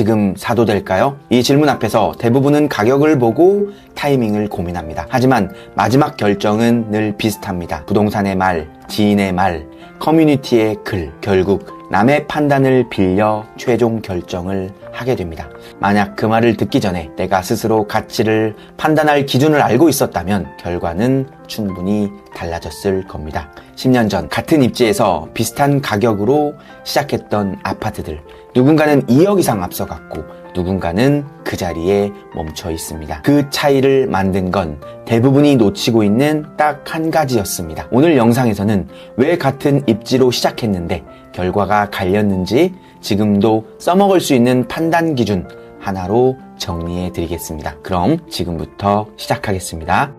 지금 사도 될까요? 이 질문 앞에서 대부분은 가격을 보고 타이밍을 고민합니다. 하지만 마지막 결정은 늘 비슷합니다. 부동산의 말, 지인의 말, 커뮤니티의 글, 결국 남의 판단을 빌려 최종 결정을 하게 됩니다. 만약 그 말을 듣기 전에 내가 스스로 가치를 판단할 기준을 알고 있었다면 결과는 충분히 달라졌을 겁니다. 10년 전 같은 입지에서 비슷한 가격으로 시작했던 아파트들, 누군가는 2억 이상 앞서갔고 누군가는 그 자리에 멈춰 있습니다. 그 차이를 만든 건 대부분이 놓치고 있는 딱 한 가지였습니다. 오늘 영상에서는 왜 같은 입지로 시작했는데 결과가 갈렸는지 지금도 써먹을 수 있는 판단 기준 하나로 정리해 드리겠습니다. 그럼 지금부터 시작하겠습니다.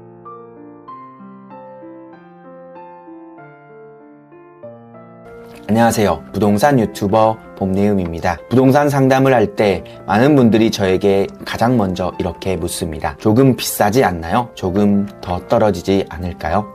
안녕하세요. 부동산 유튜버 봄내음입니다. 부동산 상담을 할 때 많은 분들이 저에게 가장 먼저 이렇게 묻습니다. 조금 비싸지 않나요? 조금 더 떨어지지 않을까요?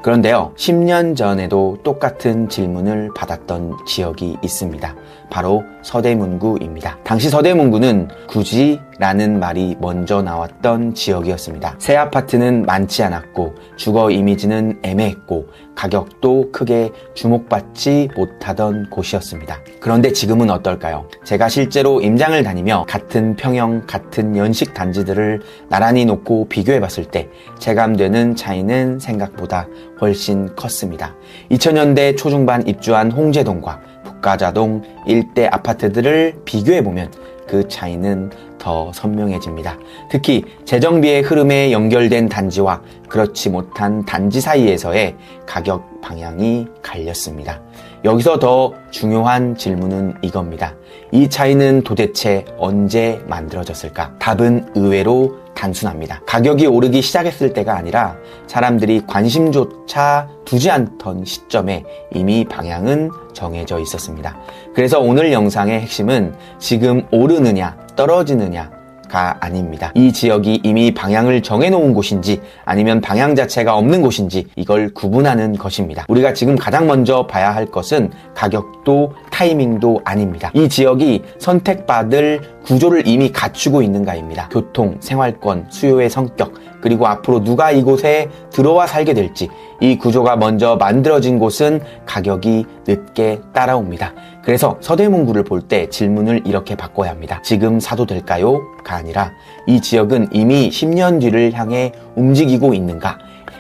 그런데요, 10년 전에도 똑같은 질문을 받았던 지역이 있습니다. 바로 서대문구입니다. 당시 서대문구는 굳이 라는 말이 먼저 나왔던 지역이었습니다. 새 아파트는 많지 않았고 주거 이미지는 애매했고 가격도 크게 주목받지 못하던 곳이었습니다. 그런데 지금은 어떨까요? 제가 실제로 임장을 다니며 같은 평형, 같은 연식 단지들을 나란히 놓고 비교해봤을 때 체감되는 차이는 생각보다 훨씬 컸습니다. 2000년대 초중반 입주한 홍제동과 북가자동 일대 아파트들을 비교해보면 그 차이는 더 선명해집니다. 특히 재정비의 흐름에 연결된 단지와 그렇지 못한 단지 사이에서의 가격 방향이 갈렸습니다. 여기서 더 중요한 질문은 이겁니다. 이 차이는 도대체 언제 만들어졌을까? 답은 의외로 단순합니다. 가격이 오르기 시작했을 때가 아니라 사람들이 관심조차 두지 않던 시점에 이미 방향은 정해져 있었습니다. 그래서 오늘 영상의 핵심은 지금 오르느냐 떨어지느냐가 아닙니다. 이 지역이 이미 방향을 정해놓은 곳인지 아니면 방향 자체가 없는 곳인지 이걸 구분하는 것입니다. 우리가 지금 가장 먼저 봐야 할 것은 가격도 타이밍도 아닙니다. 이 지역이 선택받을 구조를 이미 갖추고 있는가입니다. 교통, 생활권, 수요의 성격, 그리고 앞으로 누가 이곳에 들어와 살게 될지 이 구조가 먼저 만들어진 곳은 가격이 늦게 따라옵니다. 그래서 서대문구를 볼 때 질문을 이렇게 바꿔야 합니다. 지금 사도 될까요? 가 아니라 이 지역은 이미 10년 뒤를 향해 움직이고 있는가?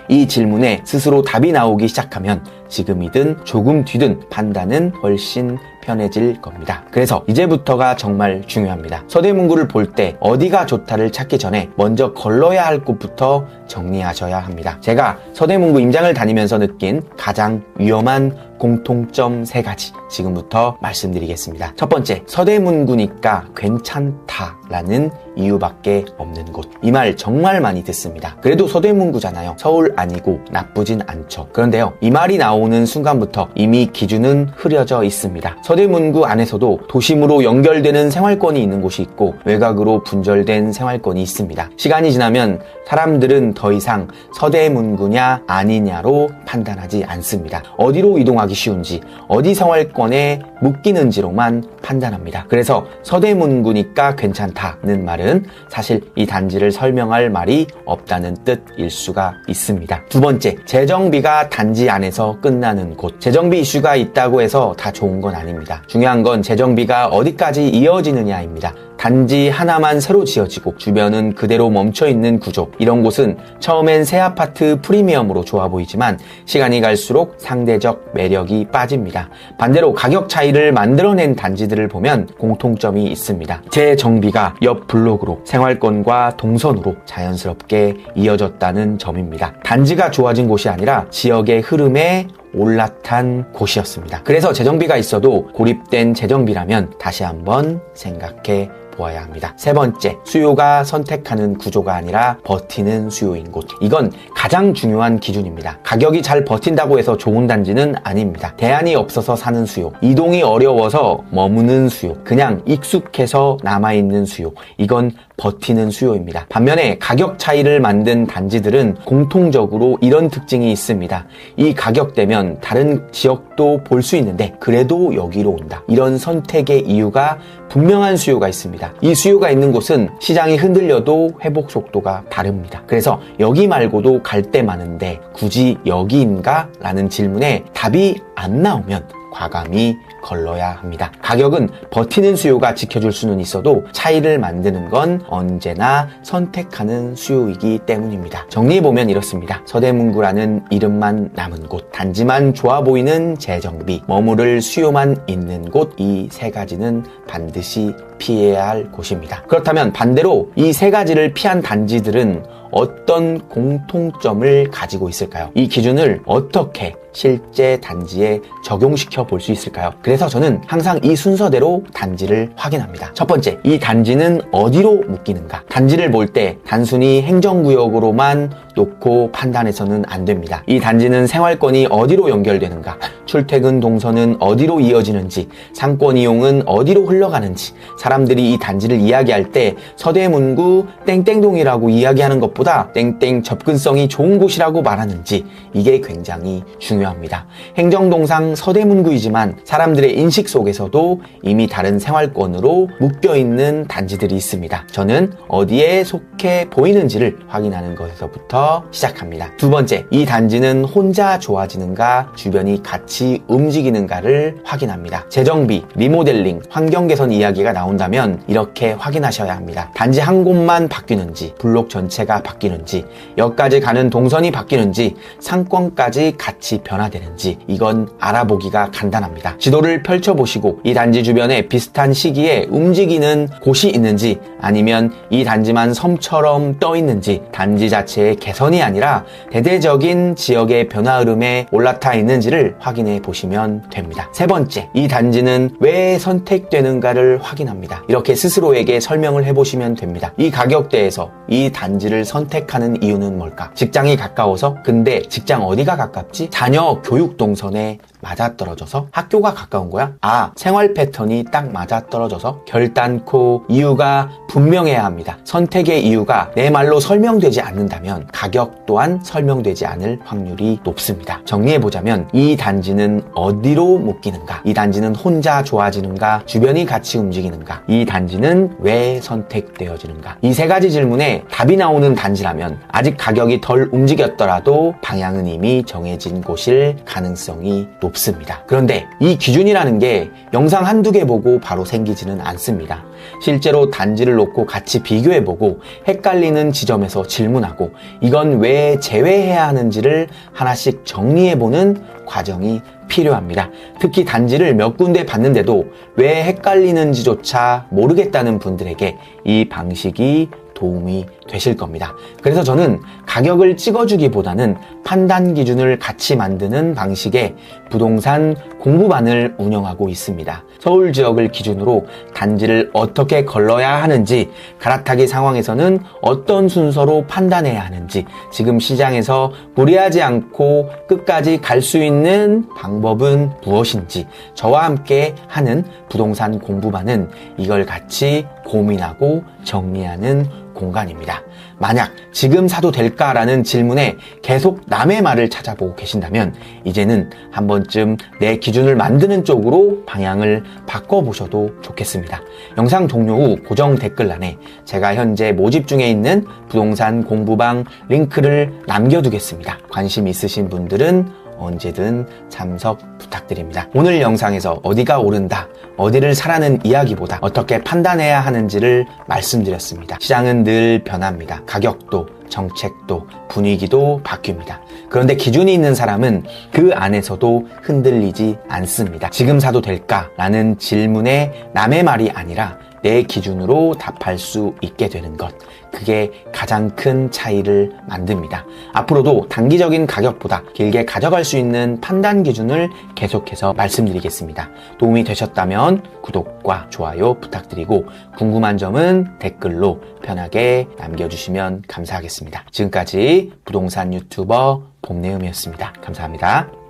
이 질문에 스스로 답이 나오기 시작하면 지금이든 조금 뒤든 판단은 훨씬 편해질 겁니다. 그래서 이제부터가 정말 중요합니다. 서대문구를 볼 때 어디가 좋다를 찾기 전에 먼저 걸러야 할 곳부터 정리하셔야 합니다. 제가 서대문구 임장을 다니면서 느낀 가장 위험한 공통점 3가지 지금부터 말씀드리겠습니다. 첫 번째, 서대문구니까 괜찮다라는 이유밖에 없는 곳. 이 말 정말 많이 듣습니다. 그래도 서대문구잖아요. 서울 아니고 나쁘진 않죠. 그런데요, 이 말이 나오는 순간부터 이미 기준은 흐려져 있습니다. 서대문구 안에서도 도심으로 연결되는 생활권이 있는 곳이 있고 외곽으로 분절된 생활권이 있습니다. 시간이 지나면 사람들은 더 이상 서대문구냐 아니냐로 판단하지 않습니다. 어디로 이동하기 쉬운지, 어디 생활권에 묶이는지로만 판단합니다. 그래서 서대문구니까 괜찮다는 말은 사실 이 단지를 설명할 말이 없다는 뜻일 수가 있습니다. 두 번째, 재정비가 단지 안에서 끝나는 곳. 재정비 이슈가 있다고 해서 다 좋은 건 아닙니다. 중요한 건 재정비가 어디까지 이어지느냐입니다. 단지 하나만 새로 지어지고 주변은 그대로 멈춰있는 구조, 이런 곳은 처음엔 새 아파트 프리미엄으로 좋아 보이지만 시간이 갈수록 상대적 매력이 빠집니다. 반대로 가격 차이를 만들어낸 단지들을 보면 공통점이 있습니다. 재정비가 옆 블록으로 생활권과 동선으로 자연스럽게 이어졌다는 점입니다. 단지가 좋아진 곳이 아니라 지역의 흐름에 올라탄 곳이었습니다. 그래서 재정비가 있어도 고립된 재정비라면 다시 한번 생각해 보아야 합니다. 세 번째, 수요가 선택하는 구조가 아니라 버티는 수요인 곳. 이건 가장 중요한 기준입니다. 가격이 잘 버틴다고 해서 좋은 단지는 아닙니다. 대안이 없어서 사는 수요, 이동이 어려워서 머무는 수요, 그냥 익숙해서 남아있는 수요, 이건 버티는 수요입니다. 반면에 가격 차이를 만든 단지들은 공통적으로 이런 특징이 있습니다. 이 가격대면 다른 지역도 볼 수 있는데 그래도 여기로 온다. 이런 선택의 이유가 분명한 수요가 있습니다. 이 수요가 있는 곳은 시장이 흔들려도 회복 속도가 다릅니다. 그래서 여기 말고도 갈 데 많은데 굳이 여기인가? 라는 질문에 답이 안 나오면 과감히 걸러야 합니다. 가격은 버티는 수요가 지켜줄 수는 있어도 차이를 만드는 건 언제나 선택하는 수요이기 때문입니다. 정리해보면 이렇습니다. 서대문구라는 이름만 남은 곳, 단지만 좋아 보이는 재정비, 머무를 수요만 있는 곳, 이 세 가지는 반드시 피해야 할 곳입니다. 그렇다면 반대로 이 세 가지를 피한 단지들은 어떤 공통점을 가지고 있을까요? 이 기준을 어떻게 실제 단지에 적용시켜 볼 수 있을까요? 그래서 저는 항상 이 순서대로 단지를 확인합니다. 첫 번째, 이 단지는 어디로 묶이는가? 단지를 볼 때 단순히 행정구역으로만 놓고 판단해서는 안 됩니다. 이 단지는 생활권이 어디로 연결되는가? 출퇴근 동선은 어디로 이어지는지, 상권 이용은 어디로 흘러가는지, 사람들이 이 단지를 이야기할 때 서대문구 땡땡동이라고 이야기하는 것보다 땡땡 접근성이 좋은 곳이라고 말하는지, 이게 굉장히 중요합니다. 행정동상 서대문구이지만 사람들의 인식 속에서도 이미 다른 생활권으로 묶여있는 단지들이 있습니다. 저는 어디에 속해 보이는지를 확인하는 것에서부터 시작합니다. 두 번째, 이 단지는 혼자 좋아지는가, 주변이 같이 움직이는가를 확인합니다. 재정비, 리모델링, 환경 개선 이야기가 나온다면 이렇게 확인하셔야 합니다. 단지 한 곳만 바뀌는지, 블록 전체가 바뀌는지, 역까지 가는 동선이 바뀌는지, 상권까지 같이 변화되는지, 이건 알아보기가 간단합니다. 지도를 펼쳐보시고 이 단지 주변에 비슷한 시기에 움직이는 곳이 있는지, 아니면 이 단지만 섬처럼 떠 있는지, 단지 자체의 개선이 아니라 대대적인 지역의 변화 흐름에 올라타 있는지를 확인해 보시면 됩니다. 세 번째, 이 단지는 왜 선택되는가를 확인합니다. 이렇게 스스로에게 설명을 해보시면 됩니다. 이 가격대에서 이 단지를 선택하는 이유는 뭘까? 직장이 가까워서? 근데 직장 어디가 가깝지? 자녀 교육 동선에 맞아떨어져서? 학교가 가까운 거야? 아, 생활 패턴이 딱 맞아떨어져서? 결단코 이유가 분명해야 합니다. 선택의 이유가 내 말로 설명되지 않는다면 가격 또한 설명되지 않을 확률이 높습니다. 정리해보자면 이 단지는 어디로 묶이는가? 이 단지는 혼자 좋아지는가? 주변이 같이 움직이는가? 이 단지는 왜 선택되어지는가? 이 세 가지 질문에 답이 나오는 단지라면 아직 가격이 덜 움직였더라도 방향은 이미 정해진 곳일 가능성이 높습니다. 그런데 이 기준이라는 게 영상 한두 개 보고 바로 생기지는 않습니다. 실제로 단지를 놓고 같이 비교해보고 헷갈리는 지점에서 질문하고 이건 왜 제외해야 하는지를 하나씩 정리해보는 과정이 필요합니다. 특히 단지를 몇 군데 봤는데도 왜 헷갈리는지조차 모르겠다는 분들에게 이 방식이 도움이 되실 겁니다. 그래서 저는 가격을 찍어주기보다는 판단 기준을 같이 만드는 방식의 부동산 공부반을 운영하고 있습니다. 서울 지역을 기준으로 단지를 어떻게 걸러야 하는지, 갈아타기 상황에서는 어떤 순서로 판단해야 하는지, 지금 시장에서 무리하지 않고 끝까지 갈 수 있는 방법은 무엇인지 저와 함께 하는 부동산 공부반은 이걸 같이 고민하고 정리하는 공간입니다. 만약 지금 사도 될까라는 질문에 계속 남의 말을 찾아보고 계신다면 이제는 한 번쯤 내 기준을 만드는 쪽으로 방향을 바꿔보셔도 좋겠습니다. 영상 종료 후 고정 댓글란에 제가 현재 모집 중에 있는 부동산 공부방 링크를 남겨두겠습니다. 관심 있으신 분들은 언제든 참석 부탁드립니다. 오늘 영상에서 어디가 오른다, 어디를 사라는 이야기보다 어떻게 판단해야 하는지를 말씀드렸습니다. 시장은 늘 변합니다. 가격도, 정책도, 분위기도 바뀝니다. 그런데 기준이 있는 사람은 그 안에서도 흔들리지 않습니다. 지금 사도 될까? 라는 질문에 남의 말이 아니라 내 기준으로 답할 수 있게 되는 것, 그게 가장 큰 차이를 만듭니다. 앞으로도 단기적인 가격보다 길게 가져갈 수 있는 판단 기준을 계속해서 말씀드리겠습니다. 도움이 되셨다면 구독과 좋아요 부탁드리고 궁금한 점은 댓글로 편하게 남겨주시면 감사하겠습니다. 지금까지 부동산 유튜버 봄내음이었습니다. 감사합니다.